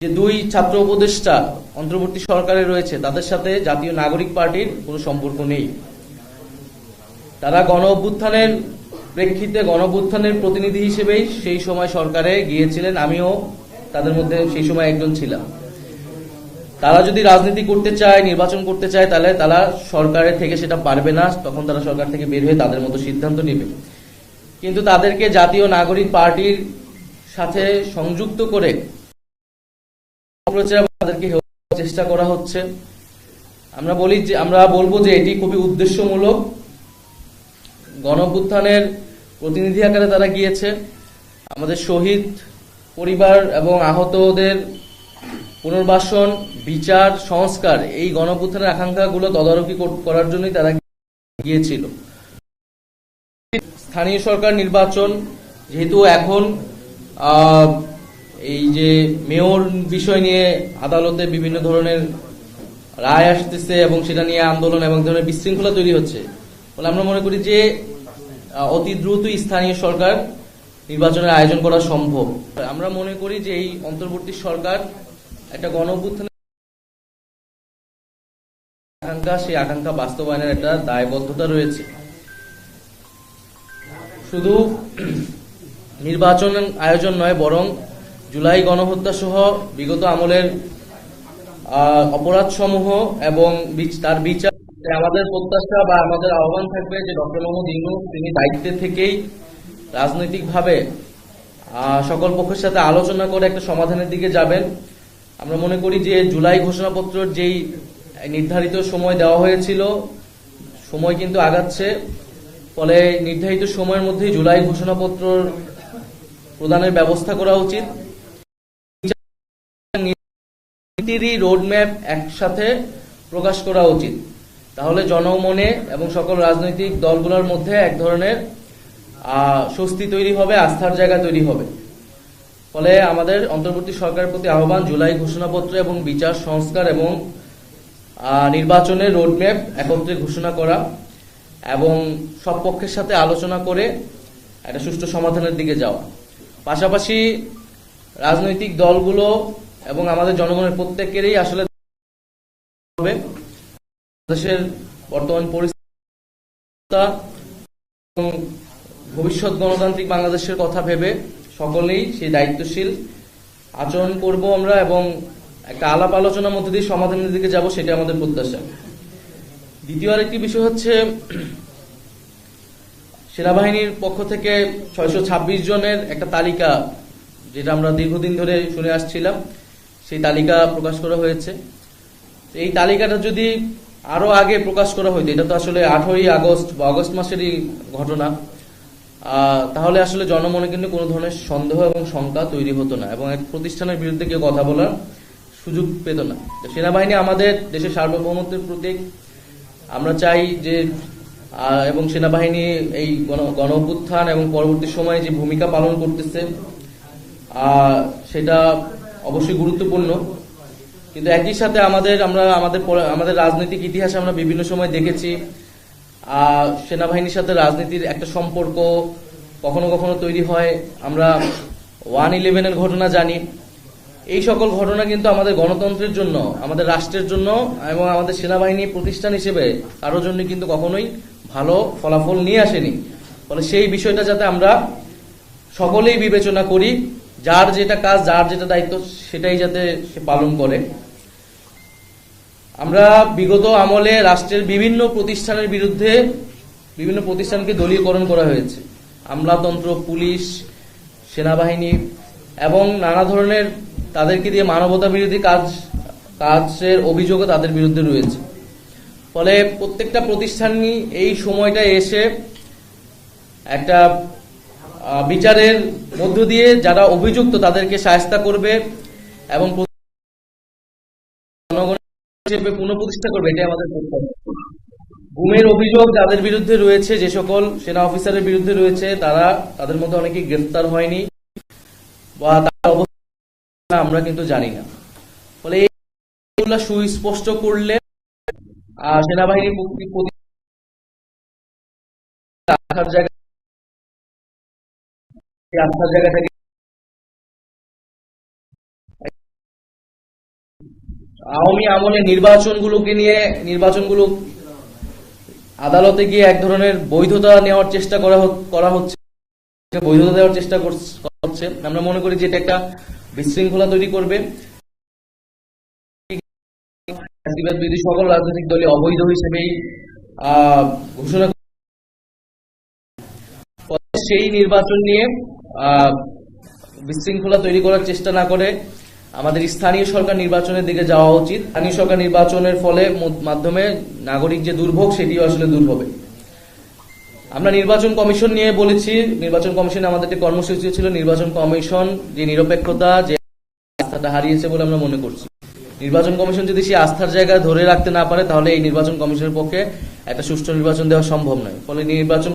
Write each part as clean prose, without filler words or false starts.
যে দুই ছাত্র উপদেষ্টা অন্তর্বর্তী সরকারে রয়েছে তাদের সাথে জাতীয় নাগরিক পার্টির কোনো সম্পর্ক নেই। তারা গণ অভ্যুত্থানের প্রেক্ষিতে গণ অভ্যুত্থানের প্রতিনিধি হিসেবেই সেই সময় সরকারে গিয়েছিলেন, আমিও তাদের মধ্যে সেই সময় একজন ছিলাম। তারা যদি রাজনীতি করতে চায়, নির্বাচন করতে চায়, তাহলে তারা সরকারের থেকে সেটা পারবে না, তখন তারা সরকার থেকে বের হয়ে তাদের মতো সিদ্ধান্ত নেবে। কিন্তু তাদেরকে জাতীয় নাগরিক পার্টির সাথে সংযুক্ত করে তাদেরকে চেষ্টা করা হচ্ছে। আমরা বলবো যে এটি খুবই উদ্দেশ্যমূলক। গণঅভ্যুত্থানের প্রতিনিধি আকারে তারা গিয়েছে। আমাদের শহীদ পরিবার এবং আহতদের পুনর্বাসন, বিচার, সংস্কার, এই গণঅভ্যুত্থানের আকাঙ্ক্ষাগুলো তদারকি করার জন্যই তারা গিয়েছিল। স্থানীয় সরকার নির্বাচন যেহেতু এখন এই যে মেয়র বিষয় নিয়ে আদালতে বিভিন্ন ধরনের রায় আসতেছে এবং সেটা নিয়ে আন্দোলন এবং ধরনের বিশৃঙ্খলা তৈরি হচ্ছে, ফলে আমরা মনে করি যে অতি দ্রুতই স্থানীয় সরকার নির্বাচনের আয়োজন করা সম্ভব। আমরা মনে করি যে এই অন্তর্বর্তী সরকার একটা গণঅভ্যুত্থানের আকাঙ্ক্ষা, সেই আকাঙ্ক্ষা বাস্তবায়নের একটা দায়বদ্ধতা রয়েছে। শুধু নির্বাচন আয়োজন নয়, বরং জুলাই গণহত্যা সহ বিগত আমলের অপরাধ সমূহ এবং তার বিচার। আমাদের প্রত্যাশা বা আমাদের আহ্বান থাকবে যে ডক্টর মোহাম্মদ ইউনূস তিনি দায়িত্বে থেকেই রাজনৈতিকভাবে সকল পক্ষের সাথে আলোচনা করে একটা সমাধানের দিকে যাবেন। আমরা মনে করি যে জুলাই ঘোষণাপত্রের যেই নির্ধারিত সময় দেওয়া হয়েছিল, সময় কিন্তু আগাচ্ছে, ফলে নির্ধারিত সময়ের মধ্যেই জুলাই ঘোষণাপত্র প্রদানের ব্যবস্থা করা উচিত। রোডম্যাপ একসাথে প্রকাশ করা উচিত, তাহলে জনমনে এবং সকল রাজনৈতিক দলগুলোর মধ্যে এক ধরনের স্বস্তি তৈরি হবে, আস্থার জায়গা তৈরি হবে। ফলে আমাদের অন্তর্বর্তী সরকারের প্রতি আহ্বান, জুলাই ঘোষণাপত্র এবং বিচার, সংস্কার এবং নির্বাচনের রোডম্যাপ একত্রে ঘোষণা করা এবং সব পক্ষের সাথে আলোচনা করে একটা সুষ্ঠু সমাধানের দিকে যাওয়া। পাশাপাশি রাজনৈতিক দলগুলো এবং আমাদের জনগণের প্রত্যেকেরই আসলে দেশের বর্তমান পরিস্থিতি এবং ভবিষ্যৎ গণতান্ত্রিক বাংলাদেশের কথা ভেবে সকলেই সেই দায়িত্বশীল আচরণ করব আমরা এবং একটা আলাপ আলোচনার মধ্যে দিয়ে সমাধানের দিকে যাব, সেটা আমাদের প্রত্যাশা। দ্বিতীয় আরেকটি বিষয় হচ্ছে, সেনাবাহিনীর পক্ষ থেকে 626 জনের একটা তালিকা, যেটা আমরা দীর্ঘদিন ধরে শুনে আসছিলাম, সেই তালিকা প্রকাশ করা হয়েছে। এই তালিকাটা যদি আরো আগে প্রকাশ করা হইতো, এটা তো আসলে 8ই আগস্ট বা আগস্ট মাসেরই ঘটনা, তাহলে আসলে জনমনে কিন্তু কোনো ধরনের সন্দেহ এবং শঙ্কা তৈরি হতো না এবং এক প্রতিষ্ঠানের বিরুদ্ধে কেউ কথা বলার সুযোগ পেত না। সেনাবাহিনী আমাদের দেশের সার্বভৌমত্বের প্রতীক। আমরা চাই যে এবং সেনাবাহিনী এই গণ অভ্যুত্থান এবং পরবর্তী সময়ে যে ভূমিকা পালন করতেছে সেটা অবশ্যই গুরুত্বপূর্ণ। কিন্তু একই সাথে আমাদের রাজনৈতিক ইতিহাসে আমরা বিভিন্ন সময় দেখেছি সেনাবাহিনীর সাথে রাজনীতির একটা সম্পর্ক কখনো কখনো তৈরি হয়। আমরা 1/11-এর ঘটনা জানি। এই সকল ঘটনা কিন্তু আমাদের গণতন্ত্রের জন্য, আমাদের রাষ্ট্রের জন্য এবং আমাদের সেনাবাহিনী প্রতিষ্ঠান হিসেবে কারোর জন্য কিন্তু কখনোই ভালো ফলাফল নিয়ে আসেনি। ফলে সেই বিষয়টা যাতে আমরা সকলেই বিবেচনা করি, যার যেটা কাজ, যার যেটা দায়িত্ব, সেটাই যাতে সে পালন করে। আমরা বিগত আমলে রাষ্ট্রের বিভিন্ন প্রতিষ্ঠানকে দলীয়করণ করা হয়েছে। আমলাতন্ত্র, পুলিশ, সেনাবাহিনী এবং নানা ধরনের তাদেরকে দিয়ে মানবতা বিরোধী কাজের অভিযোগও তাদের বিরুদ্ধে রয়েছে। ফলে প্রত্যেকটা প্রতিষ্ঠানই এই সময়টা এসে একটা বিচারের মধ্য দিয়ে যারা অভিযুক্ত তাদেরকে শায়েস্তা করবে এবং জনগণের পুনঃপ্রতিষ্ঠা করবে, এটাই আমাদের প্রত্যাশা। গুমের অভিযোগ যাদের বিরুদ্ধে রয়েছে, যে সকল সেনা অফিসারের বিরুদ্ধে রয়েছে, তাদের মধ্যে অনেকে গ্রেফতার হয়নি বা তার অবস্থা আমরা কিন্তু জানি না। ফলে এইগুলা সুস্পষ্ট করলে সেনাবাহিনীর আস্থার জায়গা থেকে আওয়ামী আমলে নির্বাচনগুলো আদালতে গিয়ে এক ধরনের বৈধতা নেওয়ার চেষ্টা করা হচ্ছে, বৈধতা দেওয়ার চেষ্টা করছে। আমরা মনে করি যে এটা একটা বিশৃঙ্খলা তৈরি করবে, বিরোধী সকল রাজনৈতিক দলই অবৈধ হিসেবেই ঘোষণা। সেই নির্বাচন নিয়ে বিশৃঙ্খলা তৈরি করার চেষ্টা না করে আমাদের স্থানীয় সরকার নির্বাচনের দিকে যাওয়া উচিত। স্থানীয় সরকার নির্বাচনের মাধ্যমে নাগরিক যে দুর্ভোগ সেটিও আসলে দূর হবে। আমরা নির্বাচন কমিশন নিয়ে বলেছি, নির্বাচন কমিশনে আমাদের একটি কর্মসূচি ছিল। নির্বাচন কমিশন যে নিরপেক্ষতা, যে আস্থাটা হারিয়েছে বলে আমরা মনে করছি। নির্বাচন কমিশন যদি সেই আস্থার জায়গা ধরে রাখতে না পারে, তাহলে এই নির্বাচন কমিশনের পক্ষে একটা সুষ্ঠু নির্বাচন দেওয়া সম্ভব নয়। ফলে নির্বাচন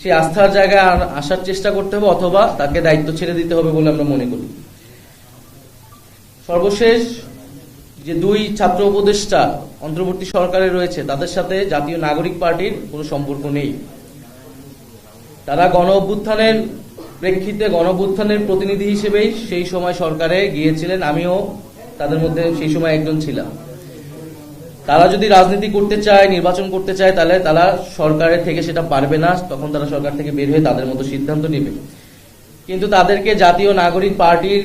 সেই আস্থার জায়গায় আসার চেষ্টা করতে হবে, অথবা তাকে দায়িত্ব ছেড়ে দিতে হবে বলে আমরা মনে করি। সর্বশেষ, যে দুই ছাত্র উপদেষ্টা অন্তর্বর্তী সরকারে রয়েছে, তাদের সাথে জাতীয় নাগরিক পার্টির কোনো সম্পর্ক নেই। তারা গণ অভ্যুত্থানের প্রেক্ষিতে, গণ অভ্যুত্থানের প্রতিনিধি হিসেবেই সেই সময় সরকারে গিয়েছিলেন। আমিও তাদের মধ্যে সেই সময় একজন ছিলাম। তারা যদি রাজনীতি করতে চায়, নির্বাচন করতে চায়, তাহলে তারা সরকারের থেকে সেটা পারবে না। তখন তারা সরকার থেকে বের হয়ে তাদের মতো সিদ্ধান্ত নেবে। কিন্তু তাদেরকে জাতীয় নাগরিক পার্টির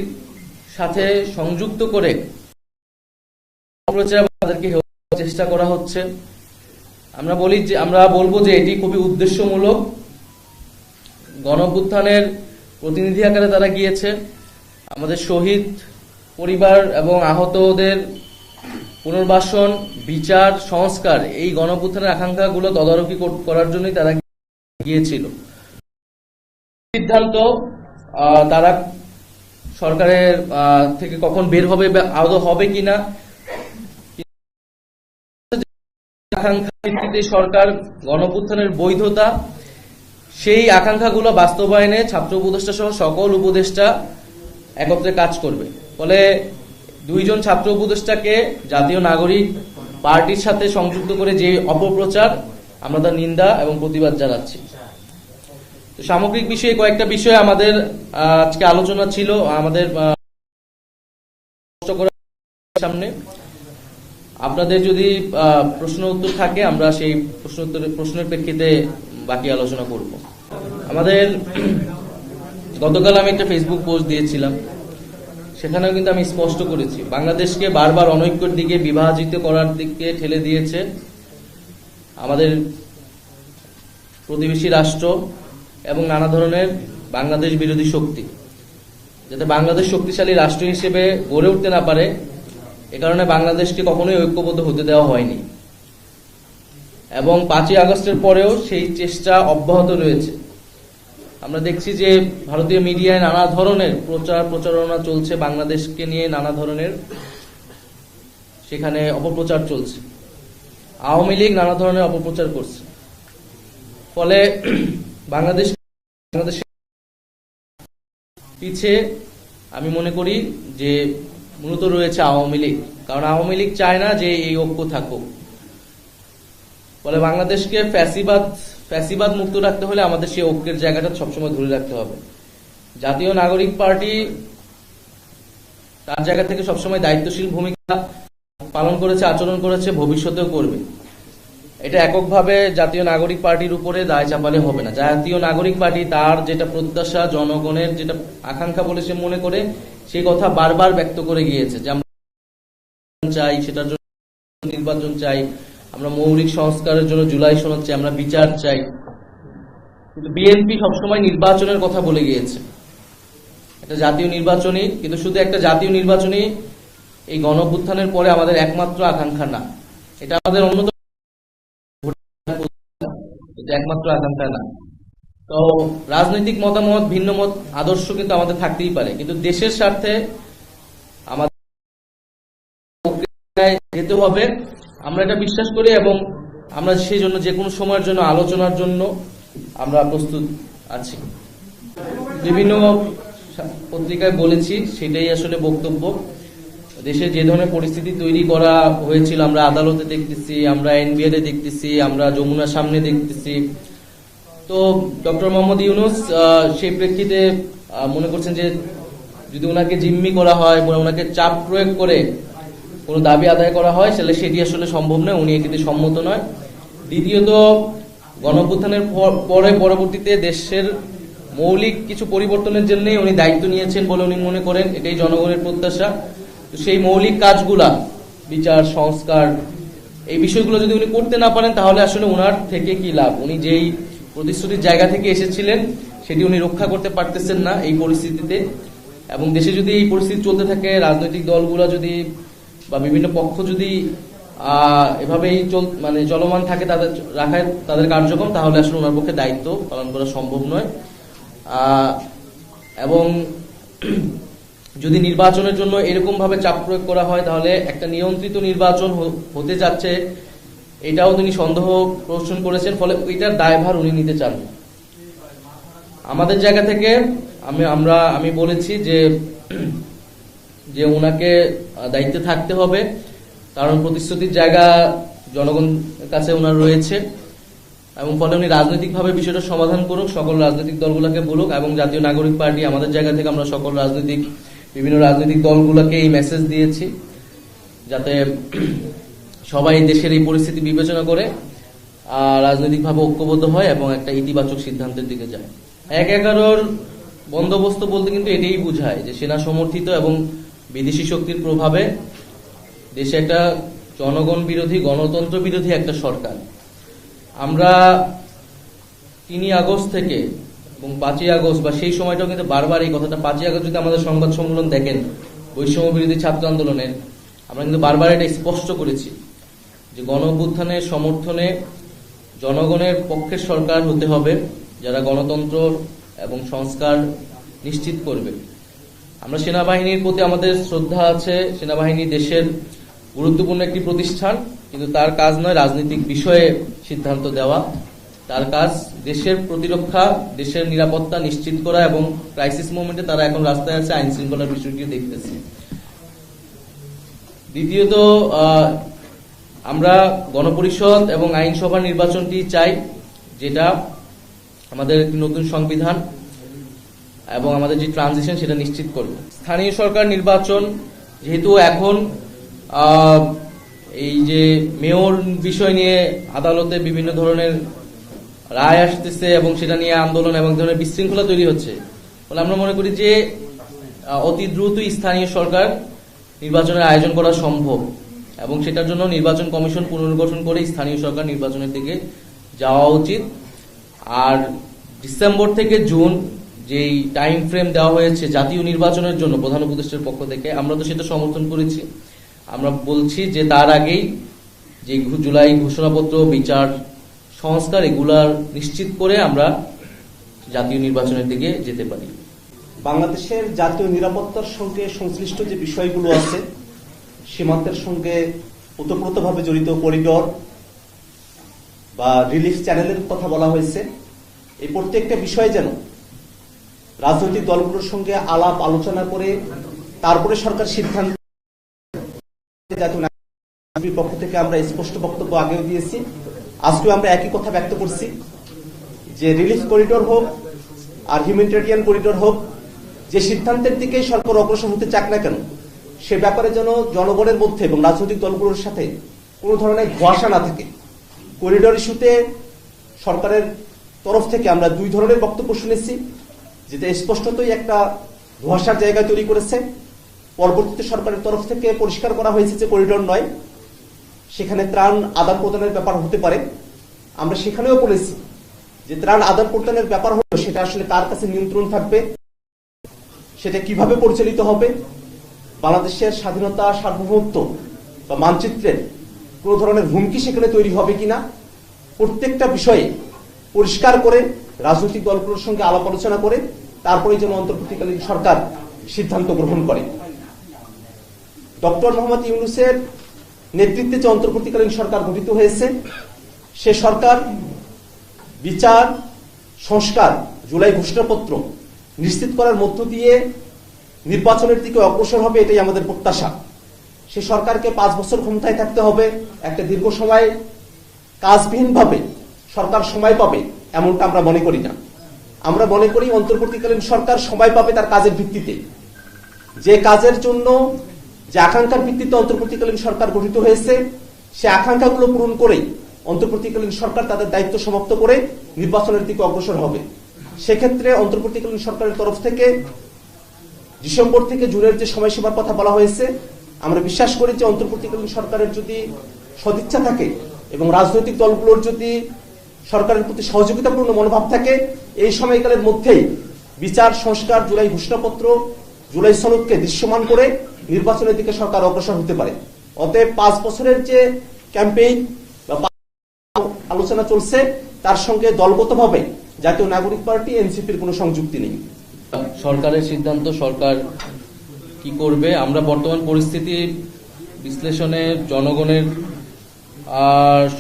সাথে সংযুক্ত করে তাদেরকে চেষ্টা করা হচ্ছে। আমরা বলবো যে এটি খুবই উদ্দেশ্যমূলক। গণ অভ্যুত্থানের প্রতিনিধি আকারে তারা গিয়েছে। আমাদের শহীদ পরিবার এবং আহতদের পুনর্বাসন, বিচার, সংস্কার, এই গণ অভ্যুত্থানের আকাঙ্ক্ষাগুলো তদারকি করার জন্যই তারা গিয়েছিল। সিদ্ধান্ত তারা সরকারের থেকে কখন বের হবে, আদৌ হবে কিনা, আকাঙ্ক্ষা ভিত্তিতে সরকার গণ অভ্যুত্থানের বৈধতা, সেই আকাঙ্ক্ষাগুলো বাস্তবায়নে ছাত্র উপদেষ্টা সহ সকল উপদেষ্টা একত্রে কাজ করবে। ফলে দুইজন ছাত্র উপদেষ্টাকে জাতীয় নাগরিক পার্টির সাথে সংযুক্ত করে যে অপপ্রচার, আমরা তার নিন্দা এবং প্রতিবাদ জানাচ্ছি। সামগ্রিক বিষয়ে কয়েকটা বিষয় আমাদের আজকে আলোচনা ছিল। আমাদের সামনে আপনাদের যদি প্রশ্ন উত্তর থাকে, আমরা সেই প্রশ্নের প্রেক্ষিতে বাকি আলোচনা করব। আমাদের গতকাল আমি একটা ফেসবুক পোস্ট দিয়েছিলাম, সেখানেও কিন্তু আমি স্পষ্ট করেছি, বাংলাদেশকে বারবার অনৈক্যের দিকে, বিভাজিত করার দিকে ঠেলে দিয়েছে আমাদের প্রতিবেশী রাষ্ট্র এবং নানা ধরনের বাংলাদেশ বিরোধী শক্তি। যাতে বাংলাদেশ শক্তিশালী রাষ্ট্র হিসেবে গড়ে উঠতে না পারে, এ কারণে বাংলাদেশকে কখনোই ঐক্যবদ্ধ হতে দেওয়া হয়নি এবং 5ই আগস্টের পরেও সেই চেষ্টা অব্যাহত রয়েছে। আমরা দেখছি যে ভারতীয় মিডিয়ায় নানা ধরনের প্রচারণা চলছে, বাংলাদেশকে নিয়ে নানা ধরনের সেখানে অপপ্রচার চলছে। আওয়ামী লীগ নানা ধরনের অপপ্রচার করছে। ফলে বাংলাদেশ পিছে আমি মনে করি যে মূলত রয়েছে আওয়ামী লীগ। কারণ আওয়ামী লীগ চায় না যে এই ঐক্য থাকুক। ফলে বাংলাদেশকে ফ্যাসিবাদ মুক্ত রাখতে হলে আমাদের সেই ঐক্যের জায়গাটা সবসময় ধরে রাখতে হবে। জাতীয় নাগরিক পার্টি তার জায়গা থেকে সবসময় দায়িত্বশীল ভূমিকা পালন করেছে, আচরণ করেছে, ভবিষ্যতেও করবে। এটা এককভাবে জাতীয় নাগরিক পার্টির উপরে দায় চাপালে হবে না। জাতীয় নাগরিক পার্টি তার যেটা প্রত্যাশা, জনগণের যেটা আকাঙ্ক্ষা বলে সে মনে করে, সেই কথা বারবার ব্যক্ত করে গিয়েছে যে আমরা চাই, সেটার জন্য নির্বাচন চাই, আমরা মৌলিক সংস্কারের জন্য জুলাই সনদ চাই, আমরা বিচার চাই। কিন্তু বিএনপি সবসময় নির্বাচনের কথা বলে গিয়েছে। একটা জাতীয় নির্বাচনই, কিন্তু শুধু একটা জাতীয় নির্বাচনই এই গণ অভ্যুত্থানের পরে আমাদের একমাত্র আকাঙ্ক্ষা না। এটা আমাদের অন্যতম একমাত্র আকাঙ্ক্ষা না। তো রাজনৈতিক মতামত, ভিন্ন মত, আদর্শ কিন্তু আমাদের থাকতেই পারে, কিন্তু দেশের স্বার্থে আমাদের যেতে হবে। আমরা এটা বিশ্বাস করি এবং আমরা সেই জন্য যে কোনো সময়ের জন্য আলোচনার জন্য আমরা প্রস্তুত আছি। বিভিন্ন পত্রিকায় বলেছি, সেটাই আসলে বক্তব্য। দেশে যে ধরনের পরিস্থিতি তৈরি করা হয়েছিল, আমরা আদালতে দেখতেছি, আমরা এনবিআর দেখতেছি, আমরা যমুনার সামনে দেখতেছি। তো ডক্টর মোহাম্মদ ইউনূস সেই প্রেক্ষিতে মনে করছেন যে যদি ওনাকে জিম্মি করা হয় বা ওনাকে চাপ প্রয়োগ করে কোনো দাবি আদায় করা হয় তাহলে সেটি আসলে সম্ভব নয়, উনি এটিতে সম্মত নয়। দ্বিতীয়ত, গণঅভ্যুত্থানের পরবর্তীতে দেশের মৌলিক কিছু পরিবর্তনের জন্য উনি দায়িত্ব নিয়েছেন বলে উনি মনে করেন, এটাই জনগণের প্রত্যাশা। তো সেই মৌলিক কাজগুলা, বিচার, সংস্কার, এই বিষয়গুলো যদি উনি করতে না পারেন তাহলে আসলে ওনার থেকে কি লাভ? উনি যেই প্রতিশ্রুতির জায়গা থেকে এসেছিলেন সেটি উনি রক্ষা করতে পারতেছেন না এই পরিস্থিতিতে। এবং দেশে যদি এই পরিস্থিতি চলতে থাকে, রাজনৈতিক দলগুলো যদি বা বিভিন্ন পক্ষ যদি এভাবেই চলমান থাকে তাদের কার্যক্রম, তাহলে আসলে ওনার পক্ষে দায়িত্ব পালন করা সম্ভব নয়। এবং যদি নির্বাচনের জন্য এরকম ভাবে চাপ প্রয়োগ করা হয় তাহলে একটা নিয়ন্ত্রিত নির্বাচন হতে যাচ্ছে, এটাও তিনি সন্দেহ পোষণ করেছেন, ফলে এটার দায়ভার উনি নিতে চান। আমাদের জায়গা থেকে আমি বলেছি যে ওনাকে দায়িত্বে থাকতে হবে, কারণ প্রতিশ্রুতির জায়গা জনগণের কাছে ওনার রয়েছে, এবং ফলে উনি রাজনৈতিকভাবে বিষয়টা সমাধান করুক, সকল রাজনৈতিক দলগুলোকে বলুক। এবং জাতীয় নাগরিক পার্টি আমাদের জায়গা থেকে আমরা সকল বিভিন্ন রাজনৈতিক দলগুলোকে এই মেসেজ দিয়েছি, যাতে সবাই দেশের এই পরিস্থিতি বিবেচনা করে রাজনৈতিকভাবে ঐক্যবদ্ধ হয় এবং একটা ইতিবাচক সিদ্ধান্তের দিকে যায়। ১/১১ বন্দোবস্ত বলতে কিন্তু এটাই বোঝায় যে সেনা সমর্থিত এবং বিদেশি শক্তির প্রভাবে দেশে একটা জনগণ বিরোধী, গণতন্ত্র বিরোধী একটা সরকার। আমরা ৩ আগস্ট থেকে এবং ৫ আগস্ট বা সেই সময়টাও কিন্তু বারবার এই কথাটা, ৫ আগস্ট যদি আমাদের সংবাদ সম্মেলন দেখেন বৈষম্য বিরোধী ছাত্র আন্দোলনের, আমরা কিন্তু বারবার এটা স্পষ্ট করেছি যে গণঅভ্যুত্থানের সমর্থনে জনগণের পক্ষের সরকার হতে হবে, যারা গণতন্ত্র এবং সংস্কার নিশ্চিত করবে। আমরা সেনাবাহিনীর প্রতি আমাদের শ্রদ্ধা আছে, সেনাবাহিনী দেশের গুরুত্বপূর্ণ একটি প্রতিষ্ঠান, কিন্তু তার কাজ নয় রাজনৈতিক বিষয়ে সিদ্ধান্ত দেওয়া। তার কাজ দেশের প্রতিরক্ষা, দেশের নিরাপত্তা নিশ্চিত করা, এবং ক্রাইসিস মোমেন্টে তারা এখন রাস্তায় আছে, আইন শৃঙ্খলার বিষয়টিও দেখতেছে। দ্বিতীয়ত, আমরা গণপরিষদ এবং আইনসভা নির্বাচনটি চাই, যেটা আমাদের নতুন সংবিধান এবং আমাদের যে ট্রানজিশন সেটা নিশ্চিত করবে। স্থানীয় সরকার নির্বাচন যেহেতু এখন এই যে মেয়র বিষয় নিয়ে আদালতে বিভিন্ন ধরনের রায় আসতেছে এবং সেটা নিয়ে আন্দোলন এবং ধরনের বিশৃঙ্খলা তৈরি হচ্ছে, ফলে আমরা মনে করি যে অতি দ্রুতই স্থানীয় সরকার নির্বাচনের আয়োজন করা সম্ভব, এবং সেটার জন্য নির্বাচন কমিশন পুনর্গঠন করে স্থানীয় সরকার নির্বাচনের দিকে যাওয়া উচিত। আর ডিসেম্বর থেকে জুন যেই টাইম ফ্রেম দেওয়া হয়েছে জাতীয় নির্বাচনের জন্য প্রধান উপদেষ্টার পক্ষ থেকে, আমরা তো সেটা সমর্থন করেছি। আমরা বলছি যে তার আগেই যে জুলাই ঘোষণাপত্র, বিচার, সংস্কার এগুলার নিশ্চিত করে আমরা জাতীয় নির্বাচনের দিকে যেতে পারি। বাংলাদেশের জাতীয় নিরাপত্তার সঙ্গে সংশ্লিষ্ট যে বিষয়গুলো আছে, সীমান্তের সঙ্গে ওতপ্রোতভাবে জড়িত করিডোর বা রিলিফ চ্যানেলের কথা বলা হয়েছে, এই প্রত্যেকটা বিষয় যেন রাজনৈতিক দলগুলোর সঙ্গে আলাপ আলোচনা করে তারপরে সরকার সিদ্ধান্ত। জাতীয় নাগরিক পক্ষ থেকে আমরা স্পষ্ট বক্তব্য আগেও দিয়েছি, আজকেও আমরা একই কথা ব্যক্ত করছি যে রিলিফ করিডোর হোক আর হিউম্যানিটেরিয়ান করিডোর হোক, যে সিদ্ধান্তের দিকে সরকার অগ্রসর হতে চাক না কেন, সে ব্যাপারে যেন জনগণের মধ্যে এবং রাজনৈতিক দলগুলোর সাথে কোনো ধরনের ধোঁয়াশা না থাকে। করিডোর ইস্যুতে সরকারের তরফ থেকে আমরা 2 ধরনের বক্তব্য শুনেছি, যেটা স্পষ্টতই একটা ধোঁয়াশার জায়গা তৈরি করেছে। পরবর্তীতে সরকারের তরফ থেকে পরিষ্কার করা হয়েছে যে করিডোর নয়, সেখানে ত্রাণ আদান প্রদানের ব্যাপার হতে পারে। আমরা সেখানেও বলেছি যে ত্রাণ আদান প্রদানের ব্যাপার হলো সেটা আসলে কার কাছে নিয়ন্ত্রণ থাকবে, সেটা কিভাবে পরিচালিত হবে, বাংলাদেশের স্বাধীনতা, সার্বভৌমত্ব বা মানচিত্রের কোনো ধরনের হুমকি সেখানে তৈরি হবে কিনা, প্রত্যেকটা বিষয়ে পরিষ্কার করে রাজনৈতিক দলগুলোর সঙ্গে আলাপ আলোচনা করে তারপরে যেন অন্তর্বর্তীকালীন সরকার সিদ্ধান্ত গ্রহণ করে। ডক্টর মোহাম্মদ ইউনূসের নেতৃত্বে যে অন্তর্বর্তীকালীন সরকার গঠিত হয়েছে, সে সরকার বিচার, সংস্কার, জুলাই ঘোষণাপত্র নিশ্চিত করার মধ্য দিয়ে নির্বাচনের দিকে অগ্রসর হবে, এটাই আমাদের প্রত্যাশা। সে সরকারকে 5 বছর ক্ষমতায় থাকতে হবে, একটা দীর্ঘ সময় কাজবিহীনভাবে সরকার সময় পাবে এমনটা আমরা মনে করি না। আমরা মনে করি অন্তর্বর্তীকালীন সরকার সময় পাবে তার কাজের ভিত্তিতে, যে কাজের জন্য যে আকাঙ্ক্ষার ভিত্তিতে অন্তর্বর্তীকালীন সরকার গঠিত হয়েছে, সে আকাঙ্ক্ষাগুলো পূরণ করেই অন্তর্বর্তীকালীন সরকার তাদের দায়িত্ব সমাপ্ত করে নির্বাচনের দিকে অগ্রসর হবে। সেক্ষেত্রে অন্তর্বর্তীকালীন সরকারের তরফ থেকে ডিসেম্বর থেকে জুনের যে সময়সীমার কথা বলা হয়েছে, আমরা বিশ্বাস করি যে অন্তর্বর্তীকালীন সরকারের যদি সদিচ্ছা থাকে এবং রাজনৈতিক দলগুলোর যদি সরকারের প্রতি সহযোগিতাপূর্ণ মনোভাব থাকে, এই সময়কালের মধ্যেই বিচার সংস্কার, জুলাই ঘোষণাপত্র, জুলাই সনদকে দৃশ্যমান করে নির্বাচনের দিকে সরকার অগ্রসর হতে পারে। অতএব 5 বছরের যে ক্যাম্পেইন বা আলোচনা চলছে, তার সঙ্গে দলগতভাবে জাতীয় নাগরিক পার্টি এনসিপির কোনো সংযুক্তি নেই। সরকারের সিদ্ধান্ত, সরকার কি করবে, আমরা বর্তমান পরিস্থিতি বিশ্লেষণে জনগণের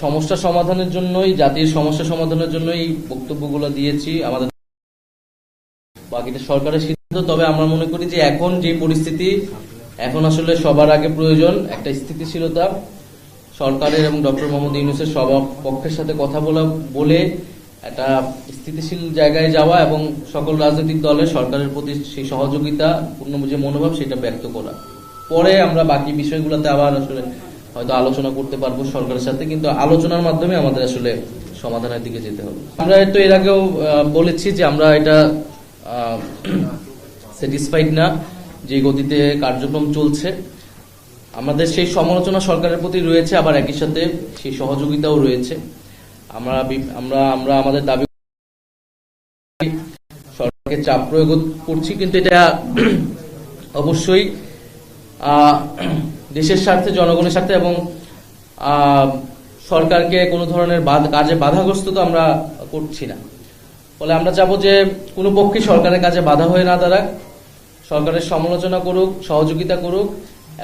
সমস্যা সমাধানের জন্যই, জাতির সমস্যা সমাধানের জন্যই বক্তব্যগুলো দিয়েছি। আমাদের বাকিটা সরকারের সিদ্ধান্ত। তবে আমরা মনে করি যে এখন যে পরিস্থিতি, এখন আসলে সবার আগে প্রয়োজন একটা স্থিতিশীলতা। সরকারের এবং ডক্টর মোহাম্মদ ইউনূসের পক্ষের সাথে কথা বলে একটা স্থিতিশীল জায়গায় যাওয়া এবং সকল রাজনৈতিক দলের সরকারের প্রতি সেই সহযোগিতা পূর্ণ যে মনোভাব, সেটা ব্যক্ত করা। পরে আমরা বাকি বিষয়গুলোতে আবার আসলে হয়তো আলোচনা করতে পারবো সরকারের সাথে, কিন্তু আলোচনার মাধ্যমে আমাদের আসলে সমাধানের দিকে যেতে হবে। আমরা তো এর আগেও বলেছি যে আমরা এটা স্যাটিসফাইড না যে গতিতে কার্যক্রম চলছে। আমাদের সেই সমালোচনা সরকারের প্রতি রয়েছে, আবার একই সাথে সেই সহযোগিতাও রয়েছে। আমরা আমাদের দাবি সরকারকে চাপ প্রয়োগ করছি, কিন্তু এটা অবশ্যই দেশের স্বার্থে, জনগণের স্বার্থে এবং সরকারকে কোনো ধরনের কাজে বাধাগ্রস্ত তো আমরা করছি না। ফলে আমরা চাবো যে কোনো পক্ষে সরকারের কাজে বাধা হয়ে না দাঁড়াক, সরকারের সমালোচনা করুক, সহযোগিতা করুক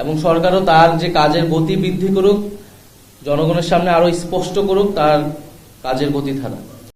এবং সরকারও তার যে কাজের গতি বৃদ্ধি করুক, জনগণের সামনে আরো স্পষ্ট করুক তার কাজের গতি ধারা।